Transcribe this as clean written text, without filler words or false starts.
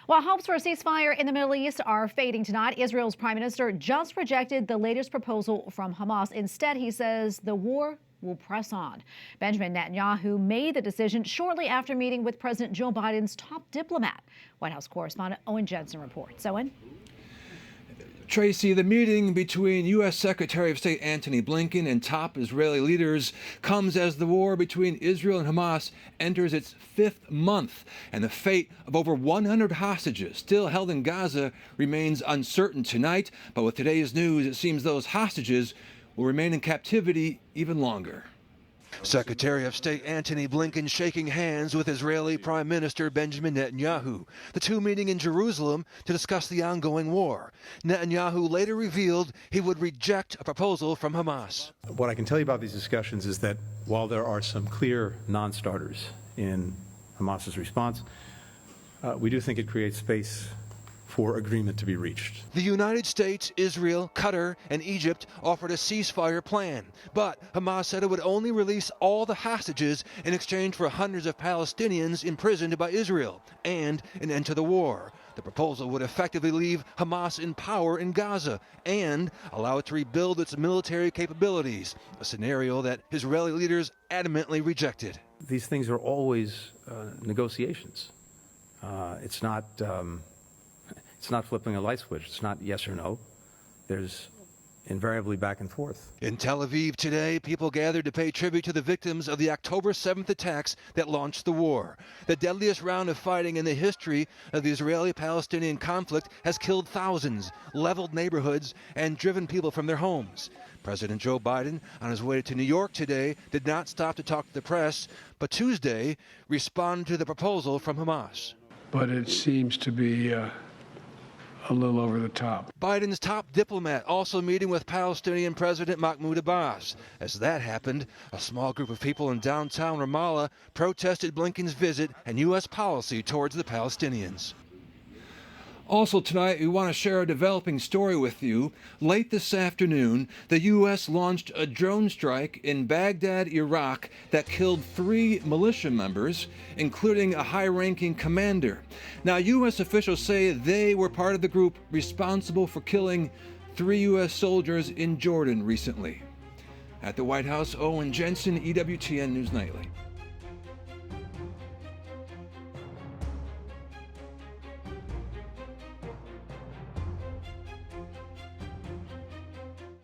While hopes for a ceasefire in the Middle East are fading tonight, Israel's prime minister just rejected the latest proposal from Hamas. Instead, he says the war will press on. Benjamin Netanyahu made the decision shortly after meeting with President Joe Biden's top diplomat. White House correspondent Owen Jensen reports. Owen? Tracy, the meeting between U.S. Secretary of State Antony Blinken and top Israeli leaders comes as the war between Israel and Hamas enters its fifth month, and the fate of over 100 hostages still held in Gaza remains uncertain tonight. But with today's news, it seems those hostages will remain in captivity even longer. Secretary of State Antony Blinken shaking hands with Israeli Prime Minister Benjamin Netanyahu, the two meeting in Jerusalem to discuss the ongoing war. Netanyahu later revealed he would reject a proposal from Hamas. What I can tell you about these discussions is that while there are some clear non-starters in Hamas's response, we do think it creates space for agreement to be reached. The United States, Israel, Qatar, and Egypt offered a ceasefire plan, but Hamas said it would only release all the hostages in exchange for hundreds of Palestinians imprisoned by Israel and an end to the war. The proposal would effectively leave Hamas in power in Gaza and allow it to rebuild its military capabilities, a scenario that Israeli leaders adamantly rejected. These things are always negotiations. It's not flipping a light switch. It's not yes or no. There's invariably back and forth. In Tel Aviv today, people gathered to pay tribute to the victims of the October 7th attacks that launched the war. The deadliest round of fighting in the history of the Israeli-Palestinian conflict has killed thousands, leveled neighborhoods, and driven people from their homes. President Joe Biden, on his way to New York today, did not stop to talk to the press, but Tuesday responded to the proposal from Hamas. But it seems to be a little over the top. Biden's top diplomat also meeting with Palestinian President Mahmoud Abbas. As that happened, a small group of people in downtown Ramallah protested Blinken's visit and U.S. policy towards the Palestinians. Also tonight, we want to share a developing story with you. Late this afternoon, the U.S. launched a drone strike in Baghdad, Iraq, that killed 3 militia members, including a high-ranking commander. Now, U.S. officials say they were part of the group responsible for killing 3 U.S. soldiers in Jordan recently. At the White House, Owen Jensen, EWTN News Nightly.